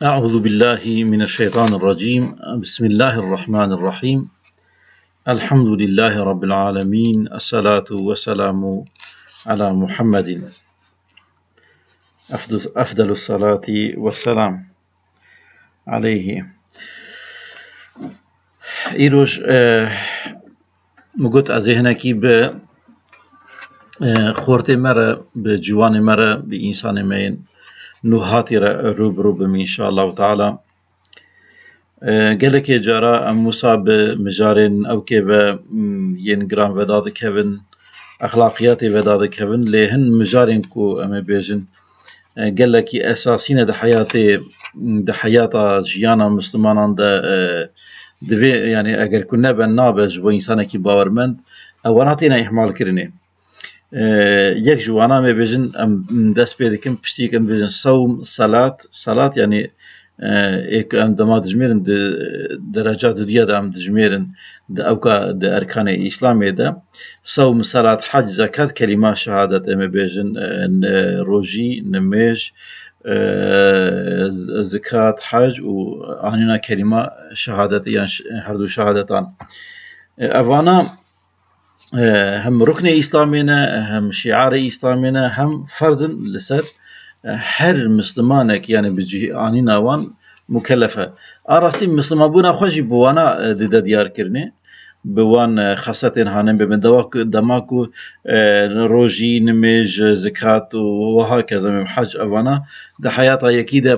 أعوذ بالله من الشيطان الرجيم. بسم الله الرحمن الرحيم. الحمد لله رب العالمين. الصلاة والسلام على محمد أفضل الصلاة والسلام عليه. إيروش مقوت أزهنكي بخورتي مرة بجوان مرة بإنسان مين نهاتي روبرو بم إن شاء الله تعالى. قالك جارا مصاب مجارن أو كيف ينقران بداد كيفن أخلاقيات بداد كيفن لهن مجارن كو أما بيجن قالك أساسين ده حياة جيانا مسلمان ده يعني أجر كنا بنابج وإنسان كي باورمند أوراتنا إحمال كرني يك جوانا ما بيجن دست بيدكم بشتيكن بيجن صوم صلاة يعني إيك أم دما دجميرن درجات ديادة أم دجميرن أوكا أركان الإسلام ده صوم صلاة حج زكاة كلمة شهادة أم بيجن روجي نميج زكاة حج وعنينا كلمة شهادة يعني هردو شهادتان أفانا هم ركن إسلامنا هم شعار إسلامنا هم فرض لسر هر مسلمانك يعني بجي عنينا وان مكلفة أراسي مسلمان بونا خوشي بوانا ديار كرني بوان خاصة هانم بمن دماكو روجي نمج زكاة وهكذا من حج أوانا ده حياة يكيد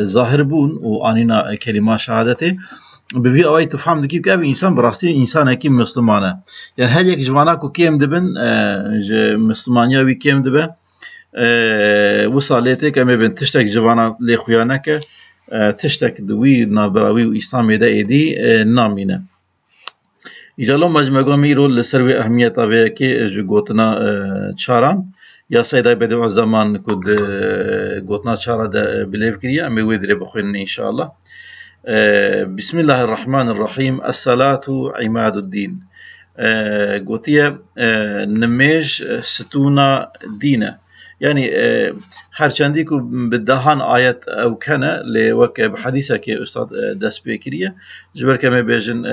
ظاهر بون وعنينا كلمة شهادته بفي أوي تفهم دكيب كأبي إنسان براسي إنسان أكيد مسلمانه يعني هل يك جواناكو كيم دبن مسلمانيا وي كيم دبن وصالتك أما بين تشتك جوانا لخيانك تشتك دوي نابراوي وإسلامي دا إيدي نامينه إجالو مجمع ميرو لسروي أهمية أبيكي جو قوتنا تشاران يا سيدا بدو زمان كود قوتنا تشارا دا بليف كريا أمي ويدري بخوين إن شاء الله. بسم الله الرحمن الرحيم. الصلاة عماد الدين. قوتيا نميج ستونا دينه يعني هر چندیکو بدهان آیت او کنه لوک بحدیثه که استاد دست بکریه جبر کمی بیجن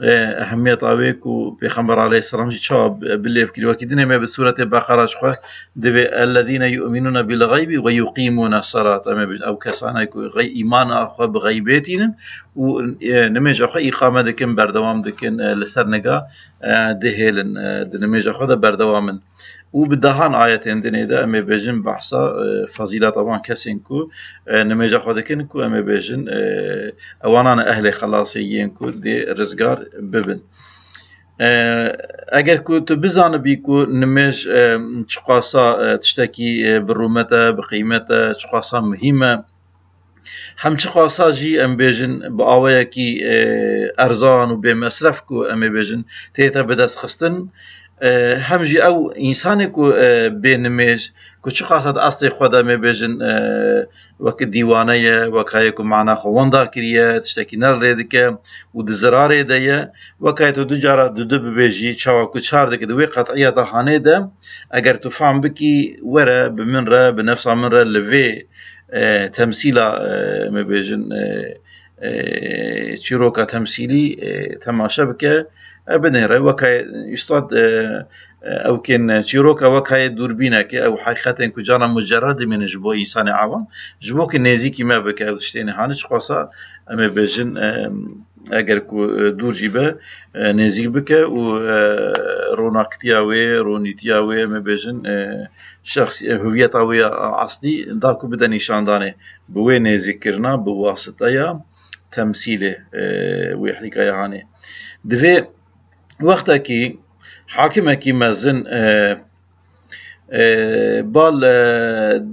اهمیت آویک و پیغمبر علیه السلام جی چاب بلیف کری وکی دینه ما بسورة بقره شخواه دوی الذین یؤمنون بالغیب و یقیمون الصلاة او کسانه که ایمان آخواه بغیبیتین و نمیج آخواه اقامه دکن بردوام دکن لسر نگاه دهیلن نمیج آخواه ده بردوامن و بدهان آیتین دنیده ده امی بیجن بحثا فضیلت اوان کسین کو نمیجا خودکن کو امی بیجن اوانان اهل خلاصیین کو دی رزگار ببن اگر کو تو بزانه بی کو نمیج چقاسا تشتکی برومته بقیمته چقاسا مهمه هم چقاسا جی ام بیجن با آوه کی ارزان و بمصرف کو امی بیجن تیتا بدست خستن هم جي او انسان کو بينمج کو چه خاصت اصل خدا می بجن وقت دیوانه وکای کو معنا خواندا کریه تشتکی نر دکه و د زرار ده وکای تو دجاره د بيجي چاوا کو چار دکه د وی قطعیه خانه ده اگر تو فهم بکی وره بمنره بنفس منره لوی تمثيلا می بجن چیروکا تمثيلي تماشا بکه بنهره وكاي يستاد او كان تشيروكا وكاي دوربينه كي او حقيقه كجانا مجرد من جبو انسان عوام جبو كنيزيكي ما بك اشتيني هانش قصا اما بجن اگر كو دور جيبه نيزيك بك و روناكتياوي رونيتياوي ما بجن شخص هويتاوي اصلي داكو بدا نشاندانه بو نيزيك كرنا بواسطه تمثيله وحكايه هاني دفي وقتا کی حاکمه کی مزن بال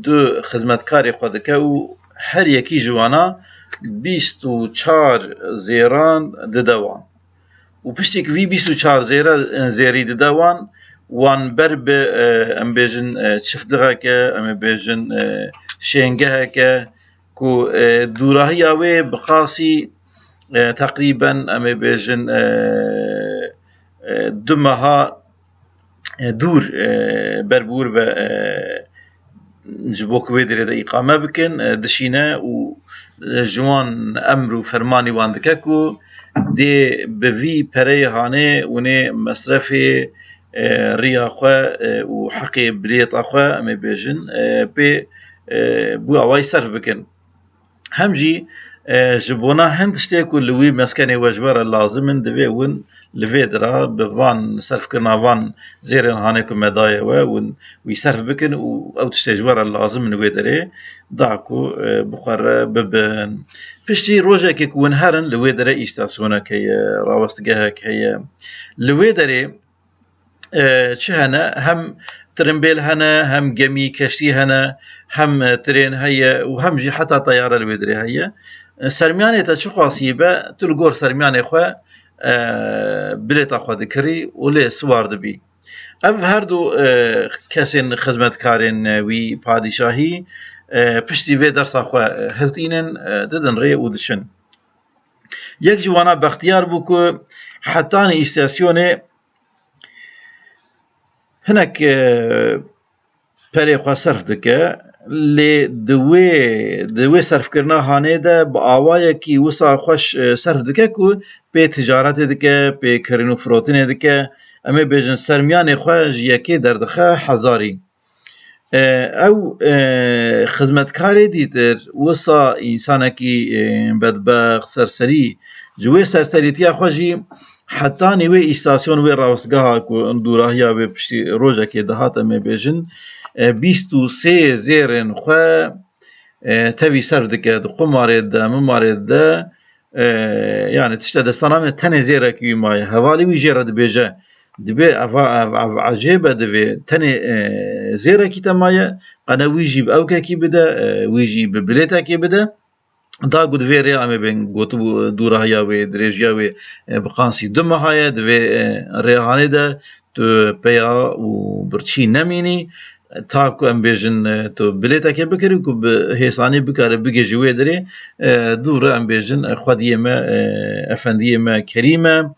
دو خدمتکاری خود که و هر یکی جوانا 24 زیران ددوان و پشتی که وی 24 زیری ددوان وان بر به ام بیجن چفتگه که ام بیجن شنگه که کو دوراهی اوی بخاصی تقریبا ام بیجن دمها دور بربور و جبوك ويدري دا إقامة بكن دشينا و جوان أمر و فرماني واندككو دي بفي بري هاني وني مصرفي ريا خوا و حقي بليت أخوا أمي بيجن بي بو أواي صرف بكن همجي جبونا هند شتيكو لوي مسكني وجبر اللازم دوي ون لفيدرا بفان صرف كرنا فان زيرن هانيكو مدايا ون ويصرف بكن او تشتجبر اللازم نويدري داكو بخار ببن بشتي روجا كيكون هرن لويدرا استاسونا كي راوستجاها كي لويدري چهنا هم ترمبيل هنا هم جمي كشتي هنا هم ترين هيا وهم جي حتى طيارة الويدري هيا سرمياني تشو خاصيبه تلقور سرمياني خوا بليتا خوا دكري ولي سوار دبي اف هردو كسين خدمت كارين وي پادشاهي پشتي في درسا خوا هلتينن ددن ري ودشن يك جوانا باختيار بوكو حتاني استاسيوني هناك بري خوا صرف دكه لی دوی صرف کرنا هانه ده با آوای کی وسا خوش صرف دکه کو به تجارت دکه به کرینو فروتین دکه اما بیشن سرمیان خوش یکی دردخه هزاری او خدمتکاری دیتر وسا انسان کی بدبخت سرسری جوی سرسری تیا خوشی حتی نیوی استاسیون وی راوسگاه کو اندوراهیا و پشتی روزه که دهات اما بیشن 23 زيرن خو تبي سردك قمارد ممارد يعني تشتد الصنم تاني زيرا كي ماي هوالي ويجيرا دبيجا دبي عجيبة دبي تاني زيرا كي تمايا قنا ويجيب اوكا كي بدا ويجيب بليتا كي بدا دا قد فيري عمي بين قوتو دورا هيا وي دريجيا وي بقانسي دم هيا دبي ريحاني دا تو بيا وبرشي نميني تاكو ام بيجن تو بليتا كي بكري كو هيساني بكار بيجي جوي دري دور ام بيجن خديمه افنديمه كريمه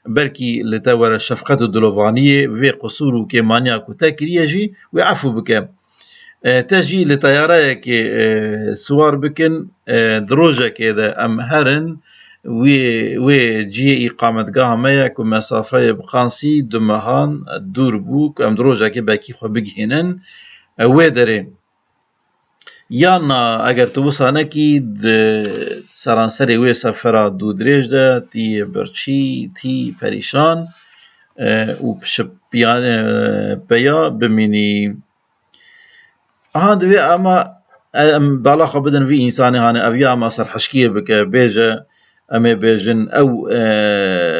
بركي لتور الشفقه الدلوفانيه في قصور كيمانيا كو تاكريجي ويعفو بك تجي لطياره كي سوار بكن دروجه كده ام هرن وي جي إقامتگاه مايا كو مسافة بقانسي دمهان دور بوك ام دروجه كي باكي خو بگهنن وي دري يانا اگر تو وسانه كي سرانسري وي سفرا دو دريج ده تي برچي تي پريشان و بشبيان بيا بميني هاند وي اما بالاخه بدن في انساني هاني افيا ما صار حشكيه بك بيجا اما بيجن او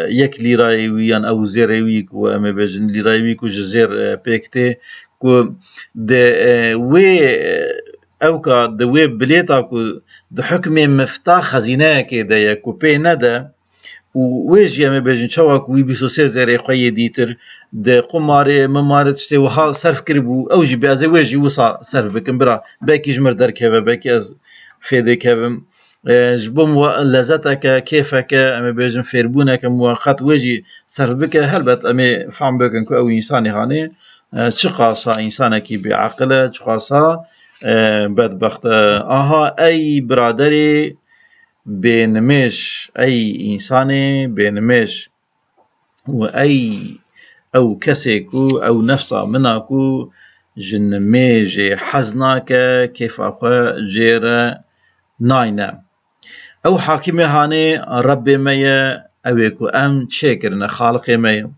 يك ليراي ويان او زيرويك و اما بيجن ليرايويك و جزير بيكتي كو د وي او كا د وي بليتا كو د حكم مفتاح خزينه كده يا كو بي ندا ويجي اما بيجن شواك وي بيسو سيزري خوي ديتر د قماري ممارت شتي وحال صرف كربو او جي بازي ويجي وصا صرف بكم برا باكي جمر دركبه باكي از فيدي كبم جبم لذتك كيفك اما بيجن فيربونك مؤقت ويجي صرف بك هلبت امي فهم بكن كو او انساني هاني شقاصا انسانك بعقله شقاصا بدبخت اها اي برادري بينمش اي انساني بينمش واي او كسيكو او نفسا مناكو جنميجي حزناك كيف اقوى جيرا ناينا او حاكمي هاني ربي ميا اويكو ام شاكرنا خالقي ميا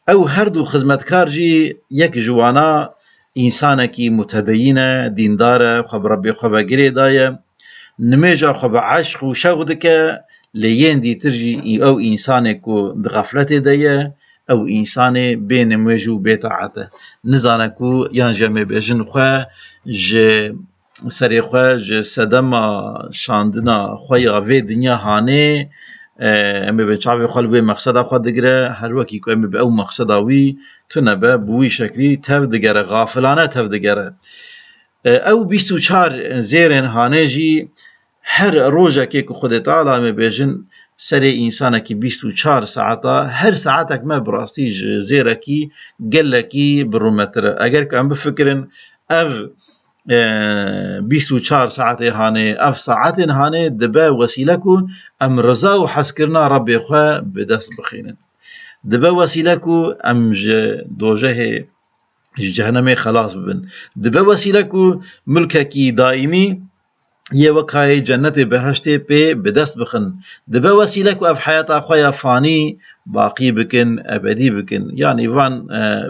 او هردو خدمتكار جي يك جوانا انسانكي متدينه دينداره خب ربي خب غري دايه نميجا خب عشق و شوق دكه لين دي ترجي او انسانكو دغفلته دايه او انساني بين مجو بيتعته نزانكو يان جمع بيجن خو ج سري خو ج سدما شاندنا خويا في دنيا هاني امي بچاوي خلوي مقصد خو دغره هر وكي كو امي او مقصداوي تنبه بوي شكلي تف دغره غافلانه تف دغره او 24 زيرن هانجي هر روجا كي خود تعالى امي بيجن سري انسانكي 24 ساعه هر ساعتك ما براسي زيركي قلكي برومتر اگر كان بفكرن اف 24 ساعته هانه اف ساعت هانه دبا وسيلكو ام رضا و حسكرنا ربي خو بدست بخينن دبا وسيلكو ام دوجه جهنم خلاص بن دبا وسيلكو ملككي دائمي يه وكاي جنة بهشتي بي بدست بخن دبا وسيلك اف حياة خويا فاني باقي بكن ابدي بكن يعني فان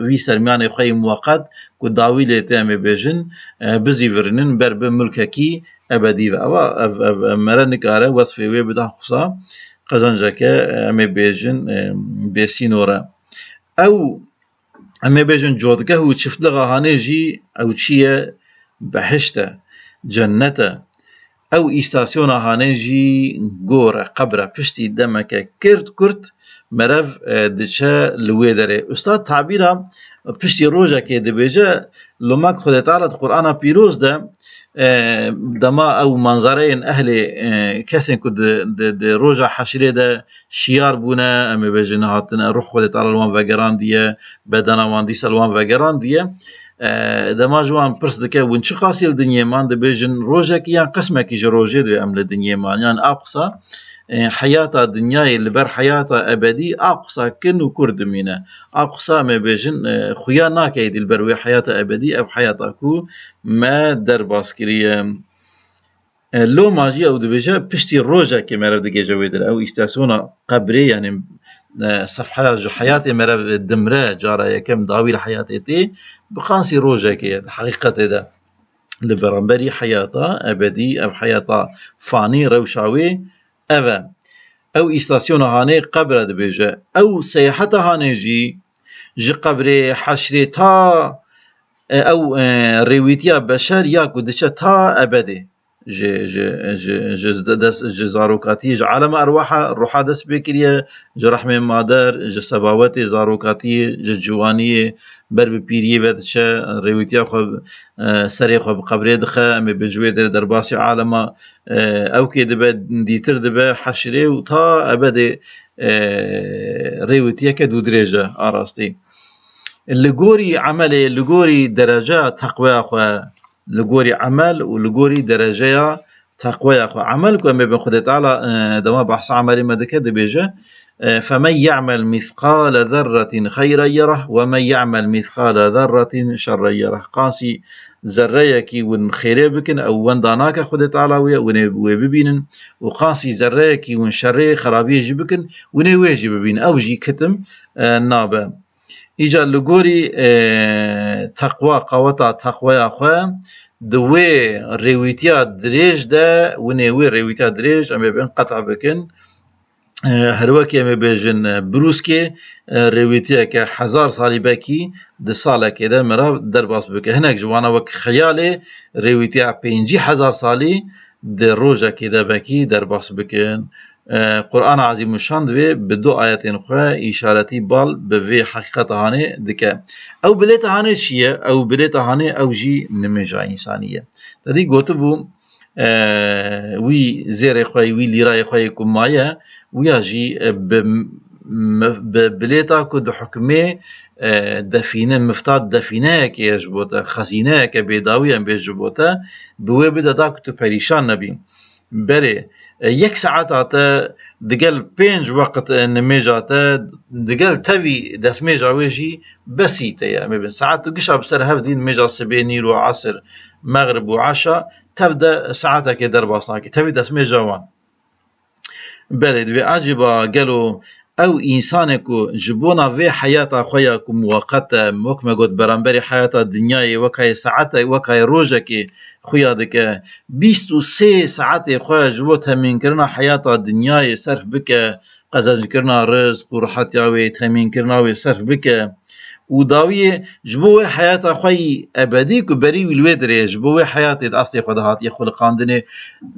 في سرماني خوي موقت كو داوي لتام بيجن بزي فرنن برب ملككي ابدي و مرنك اره وصفي وي بدا خصا قزنجك ام بيجن بسينورا او ام بيجن جودكه و شفت لغا هانيجي او تشيه بهشته جنته او استاسيون هانيجي غورا قبره پشتي دمك كرت مرف دچه لويدره استاد تعبيرا پشتي روجا كي دبيجه لماك خود تعالى قرآن بيروز ده دما او منظرين اهل كسن كد روجا حشري ده شيار بونا ام بيجن هاتنا روح خود تعالى الوان وگران ديه بدنا وان ديس الوان وگران ديه دما جوان پرس دکه ون چه خاصیل دنیا مان دبیجن روزه کی یان قسمه کی روزه دو عمل دنیا مان یان اقصى حياة الدنيا اللي بر حياة أبدي أقصى كن وكرد مينا أقصى ما بيجن خويا ناكيد البروي حياة أبدي أو حياة أكو ما در باسكرية لو ماجي أو دبيجا بشتي روجا كمرة دقي جويدر أو استاسونا قبري يعني صفحة جو حياتي مرة دمرة جارة يكم داوي لحياتي تي بقانسي روجا كي حقيقة ده لبرنبري حياة أبدي أو حياة فاني روشاوي أبا أو إستاسيون هاني قبر دبيجا أو سياحة هاني جي قبري حشري تا أو ريويتيا بشر ياكو دشا تا أبدي جي زاروكاتي جي عالم أرواحة روحا دس بكريا جي رحمة مادر جي سباوتي زاروكاتي جي جواني برب بيريه بدشا ريويتيا خو سري خو بقبري دخا أمي بجوية درباسي عالم أو كي دبا ديتر دبا حشري وتا أبدي ريويتيا كدو دريجة أراستي اللي عملي اللي درجة تقوى خو لغوري عمل ولغوري درجة تقوى أخو عمل كما بين خد تعالى دما بحث عملي مدكة دبيجة فمن يعمل مثقال ذرة خيرا يره ومن يعمل مثقال ذرة شرا يره قاسي ذريكي ون خيري بكن أو ون داناك خد تعالى وببينن وقاسي ذريكي ون شري خرابي جبكن ونويجي ببين أو جي كتم نابا إيجا لغوري تقوى قوتا تقوى أخوة دوي ريويتيا دريج دا ونوي ريويتيا دريج أما بين قطع بكن هرواكي أما بيجن بروسكي ريويتيا كحزار صالي باكي دي صالة كده مرا درباس بك هناك جوانا وك خيالي ريويتيا بينجي حزار صالي دي روجا كده باكي درباس بكن قرآن عظيم الشان دوی بدو آیات خواه اشارتی بال به حقیقت هانه دکه او بلیت هانه چیه او بلیت هانه او جی نمیجا انسانیه تدی گوته بو وی زیر خواه وی لیرای خواه کمایه ویا جی بلیتا کد حکمه دفینه مفتاد دفینه که یجبوتا خزینه که بیداوی هم بیجبوتا بوی بده دا کتو پریشان نبیم بره یک ساعت آتا دقل 5 وقت نميجاتا دقل تبي دس ميجا ويجي بسيطة يعني بين ساعات تقشع بسر هفدين ميجا سبينير وعصر مغرب وعشاء تبدأ ساعتها كدر باصناكي تبي دس ميجا وان بلد وعجبا قالوا او انسانكو جبونا في حياة خوياكو موقتا موكما قد برانبري حياة الدنيا وكاي ساعتا وكاي روجكي خويا دك 23 ساعات خويا جبوتها من كرنا حياة الدنيا صرف بك قزاج كرنا رزق وراحت ياوي تامين كرنا وصرف بك وداوي جبوه حياة خوي أبدي كبري والودري جبوه حياة أصلي خدهات يخل قاندني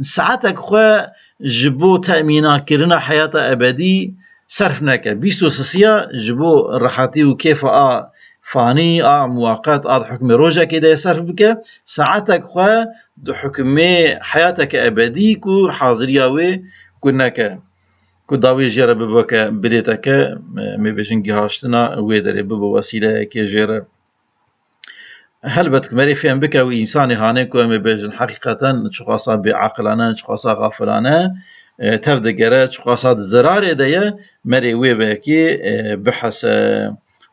ساعتك خويا جبو تأمينا كرنا حياة أبدي صرفناك بيستو سسيا جبو راحتي وكيف فاني مؤقت حكم روجا كده صرف بك ساعتك خوا دو حكمي حياتك أبدي كو حاضرياوي كناك كو داوي جيرا ببوك بريتك مبيشن جهاشتنا ويدري ببو وسيلة كي جيرا هلبت مري فهم بك وإنساني هانيكو أمي بيجن حقيقة شخصا بعقلنا شخصا غافلانا تفدقرة شخصا زرار ديا مري ويبكي بحث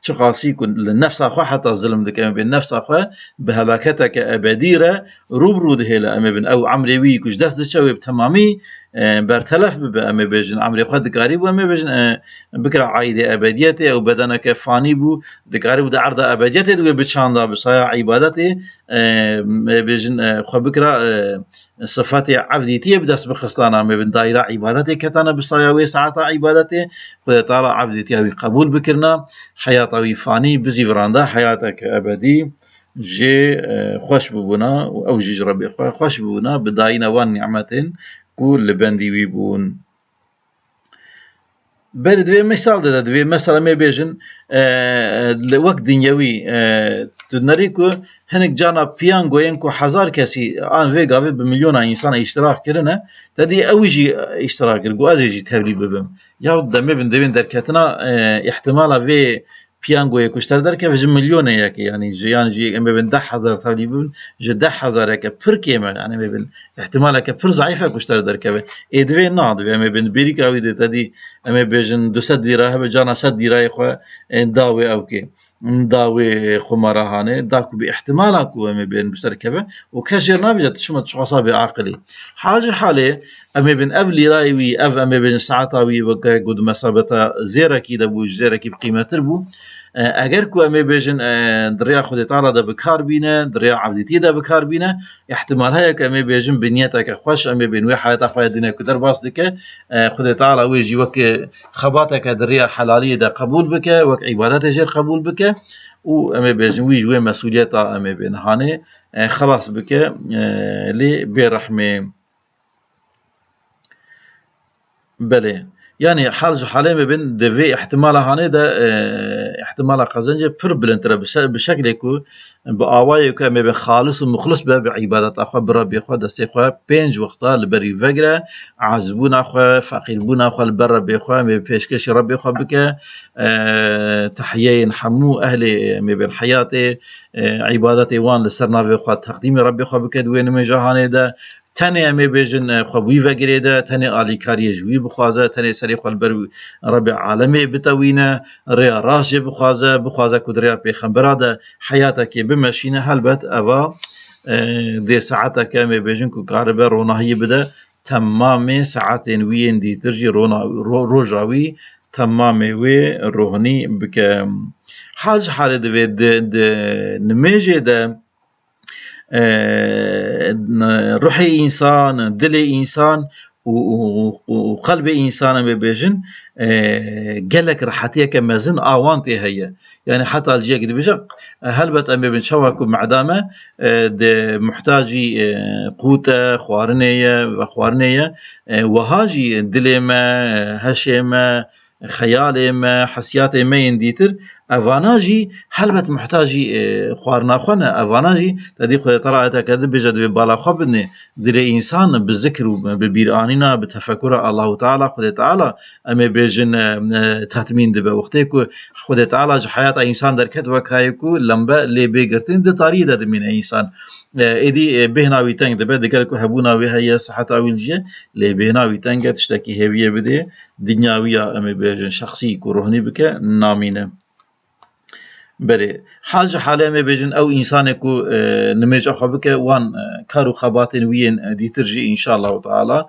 شخصي كن للنفس أخوة حتى الظلم دك أمي بين نفس أخوة بهلاكتك أبديرة روبرو دهلا أمي بين أو عمري وي كش دست دشوي بتمامي برتلف بأمي بيجن عمري أخوة دقاري بو أمي بيجن بكرة عايدة أبديته أو بدنك فاني بو دقاري بو عرض أبديته دوي بتشاندا بصايا عبادته بيجن خو بكرة صفات عبديتي بدس بخصلانا أمي بين دايرة عبادته كتانا بصايا وساعة عبادته خذ تعالى عبديتي أو قبول بكرنا حياة فاني بزي فراندا حياتك أبدي جي خوش ببونا أو جيج ربي خوش ببونا بداينا وان نعمتين كل بندي ويبون بل دوی مثال ده دوی مثلا می بیشن لوقت دنیوی تنری کو هنگ جانا پیان گوین کو 1000 کسی آن ویگا به میلیون انسان اشتراک کرنه تدی اوجی اشتراک کرگو ازیجی تبلیغ ببم یا دمی بن دوین درکتنا احتمالا وی پیان گوی کشتر درکه و میلیون یکی یعنی جی ام بین 10,000 تبلیغ ببن ج 10,000 یک پر کیمه یعنی می بین احتمالا که پر ضعیفه کشتر درکه ادوی ناد و ام بین بریکا وی تدی ام بیشن 200 لیره هب جانا 100 لیره خو داوی او کی داوی خمارهانه داكو باحتمال اكو ام بين بسركبه وكجر نابجت شمت شخصا بعقلي حاجه حاله ام بين ابلي رايوي ام بين ساعتاوي وقد مسابته زيركي دبو زيركي بقيمه تربو اگر کو ام بیژن دریا خود تعالی د بکار بینه دریا عبدیتی د بکار بینه احتمال هيا ک ام بیژن بنیته خوش ام بین وی حیات خو دینه کو در باس دکه خود تعالی وی جی وک خباتك دریا حلاليه د قبول بک وک عبادت جر قبول بک و ام بیژن وی جو مسؤلیت ام بین هانه خلاص بک لی برحمه بله يعني حالة ما بين دفي احتمال هاني ده احتمال قزنجة پر بلنتره بشكل يكو بآواي يكو ما بين خالص ومخلص بعبادات أخوة بربي أخوة دستي أخوة بينج وقتا لبري فقرة عزبون أخوة فقيربون أخوة لبر ربي أخوة ما بيشكش ربي أخوة بك تحيين حمو أهل ما بين حياتي عبادتي وان لسرنا أخوة تقديم ربي أخوة بك دوين مجاهاني ده تنه امي بيجن خوي وگريده تنه علي كاري جوي بخوازه تنه سري خلبر رب عالمي بتوينه ريا راج بخوازه كدريا پیغمبر ده حياتك بمشينه هلبت اوا دي ساعتك امي بيجن كو قاربه روناهي بده تمام ساعتين وين دي ترجي رونا روجاوي تمام وي روحني بك حاله ده نميجه ده روحي إنسان دل إنسان وقلب إنسان ببيجن قالك راحتيه كمازن آوانتي هي يعني حتى الجيك دي بجق هلبت أمي بن شواكو معدامة دي محتاجي قوتة خوارنية وهاجي دلما هشيمة خيالما حسياتي ما ينديتر افاناجي هلبت محتاجي خوارنا خونا افاناجي تدي خو طلعت كذب بجد ببالا خبني دل انسان بالذكر وبالبيرانينا بتفكر الله تعالى خد تعالى اما بيجن تاتمين دبه وقتكو خد تعالى حياه انسان دركت وكايكو لمبا لي بيغرتين د طريقه د من انسان ادي بهناوي تنگ دبه دګر هبوناوي هي صحت اويلجه لي بهناوي تنگ تشتكي هويه بده دنياويه اما بيجن شخصي كو روحني بك نامينه بله حاجة حاله ما بيجن أو إنسانكو نمج أخبك وان كارو خباتن وين دي ترجي إن شاء الله تعالى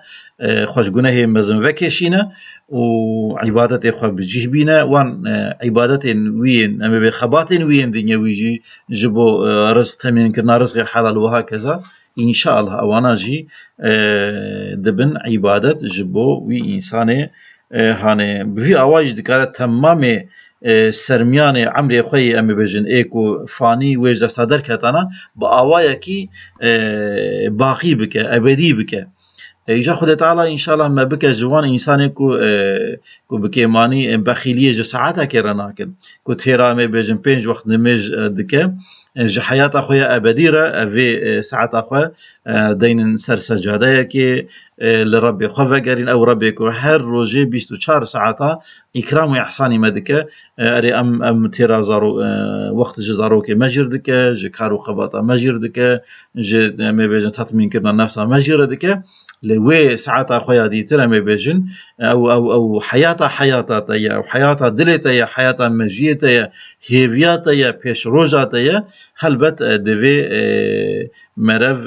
خوش جناه مزن وكشينا وعبادة خو بجيه بينا وان عبادة وين أما بخباتن وين دنيا ويجي جبو رزق تمين كنا رزق حلال وهكذا إن شاء الله أوانا جي دبن عبادة جبو وي إنسانه هانه بفي أواج دكارة تمامه سرمیان عمر خوی ام بجن ایکو فانی وجد صدر کتانا با آوایا کی باقی بکه ابدی بکه ایجا خود تعالی ان شاء الله ما بکه جوان انسان کو بکه مانی بخیلیه جو ساعت کرنا کن کو تیرا ام بجن 5 وقت نماز دکه جه حياة خويا أبديرة في ساعة خويا دين سر سجادة كي لربي خوفا قرين أو ربي كو هر روجي 24 ساعة إكرام وإحساني مدكة أري أم تيرا زارو وقت جزارو كي مجردك جكارو خباطة مجردك ج ما بيجن تطمين كرنا نفسها مجردك لوي ساعات خويا دي ترى ما بيجن او حياتا تيا او حياتا دلتا حياتا مجيتا هيفياتا بيش روجاتا هلبت دفي مرف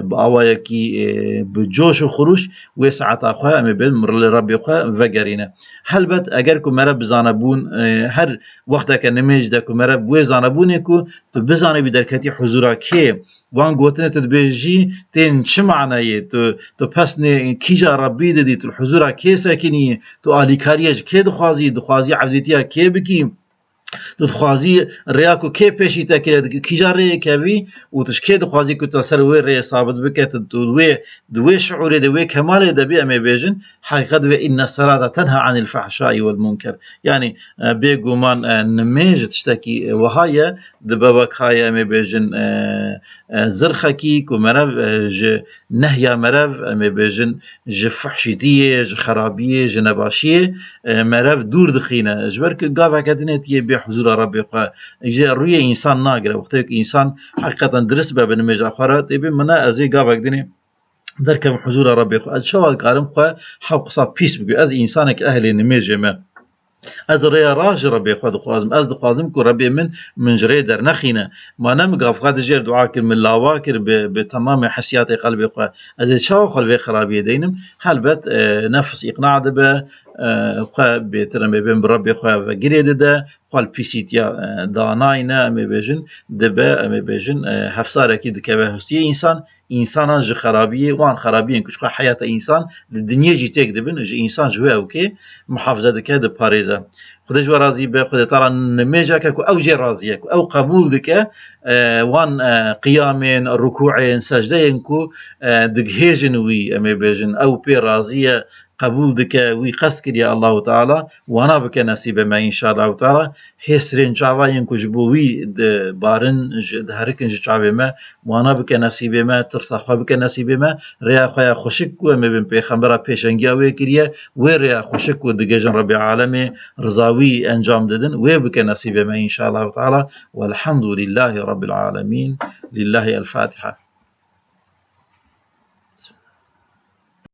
باوايا كي بجوش وخروش وي ساعات خويا ما بين مر ربي خويا فقرينا هلبت اگر كو مرف بزانبون هر وقتا كنميج دكو مرف وي زانبونكو تو بزاني بدركتي حضورا كي وان گوتنه تدبيجي تين چه معنی تو پس نه کیجا ربی دادی تو حضورا کی ساکنی تو آلیکاریج کی دخوازی عبدیتیا کی بکی دخوازی ریاکو کی پیشی تکرد کیجا ری کوي و تش کی دخوازی کو تسر وی ری ثابت بکت دوی شعور دوی کمال دبی ام بیجن حقیقت و ان الصلاه تنهى عن الفحشاء والمنكر يعني بيغومان نميج تشتكي وهاي دبابك هاي ام بیجن زرخكي كو مرف ج نهيا مرف ام بیجن ج فحشيتيه ج خرابيه ج نباشيه مرف دور دخينه جبرك قافا كدنيت حضور ربي قا اجي روي انسان ناقره وقت انسان حقيقه درس باب نمجا خرات ابي منا ازي قافك دني دركم حضور ربي قا شوال قارم قا حق صاب بيس بقى از انسانك اهل نمجما از ريا راج ربي خود خوازم از خوازم كو ربي من جري در نخينه ما نم قاف قاد جير دعاء كر من لاواكر بتمام حسيات قلبي خو از شاو قلبي خرابيه دينم هلبت نفس اقناع دبه خو بيترم بين ربي خو وغريده ده قال بيسيتيا داناينا ام بيجن دبه ام بيجن حفصار اكيد كبهستي انسان ج خرابيه وان خرابيه كش حياه انسان الدنيا جي تك دبن انسان جوا اوكي محافظه دك د باريزا خدش راضي به خد ترى نميجا كو او جي راضيه او قبول دك وان قيامين ركوعين سجدين كو دغهجن وي ام بيجن او بي راضيه قبول دك وي قصد يا الله تعالى وانا بك نصيب ما ان شاء الله تعالى حسرين جاواين كجبوي بارن هركن جاوي ما وانا بك نصيب ما ترصخ بك نصيب ما ريا خويا خوشك و مبن پیغمبر پیشنگیاوی کریه و ريا خوشك و دگجن رب العالمين رضاوي انجام ددن و بك نصيب ما ان شاء الله تعالى والحمد لله رب العالمين لله الفاتحه.